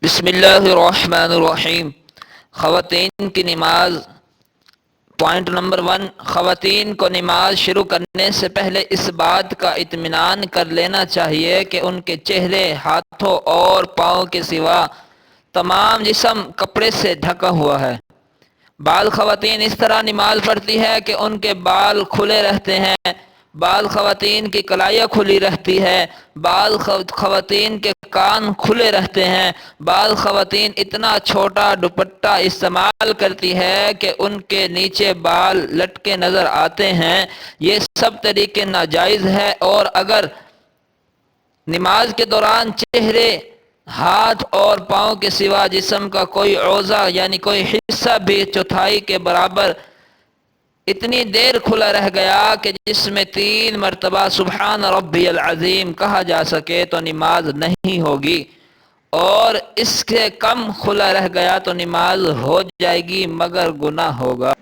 بسم اللہ الرحمن الرحیم۔ خواتین کی نماز۔ پوائنٹ نمبر 1، خواتین کو نماز شروع کرنے سے پہلے اس بات کا اطمینان کر لینا چاہیے کہ ان کے چہرے، ہاتھوں اور پاؤں کے سوا تمام جسم کپڑے سے ڈھکا ہوا ہے۔ بعض خواتین اس طرح نماز پڑھتی ہے کہ ان کے بال کھلے رہتے ہیں، بعض خواتین کی کلائیاں کھلی رہتی ہے، بعض خواتین کے کان کھلے رہتے ہیں، بعض خواتین اتنا چھوٹا دوپٹہ استعمال کرتی ہے کہ ان کے نیچے بال لٹکے نظر آتے ہیں۔ یہ سب طریقے ناجائز ہے، اور اگر نماز کے دوران چہرے، ہاتھ اور پاؤں کے سوا جسم کا کوئی عضو یعنی کوئی حصہ بھی چوتھائی کے برابر اتنی دیر کھلا رہ گیا کہ جس میں 3 مرتبہ سبحان ربی العظیم کہا جا سکے تو نماز نہیں ہوگی، اور اس سے کم کھلا رہ گیا تو نماز ہو جائے گی مگر گناہ ہوگا۔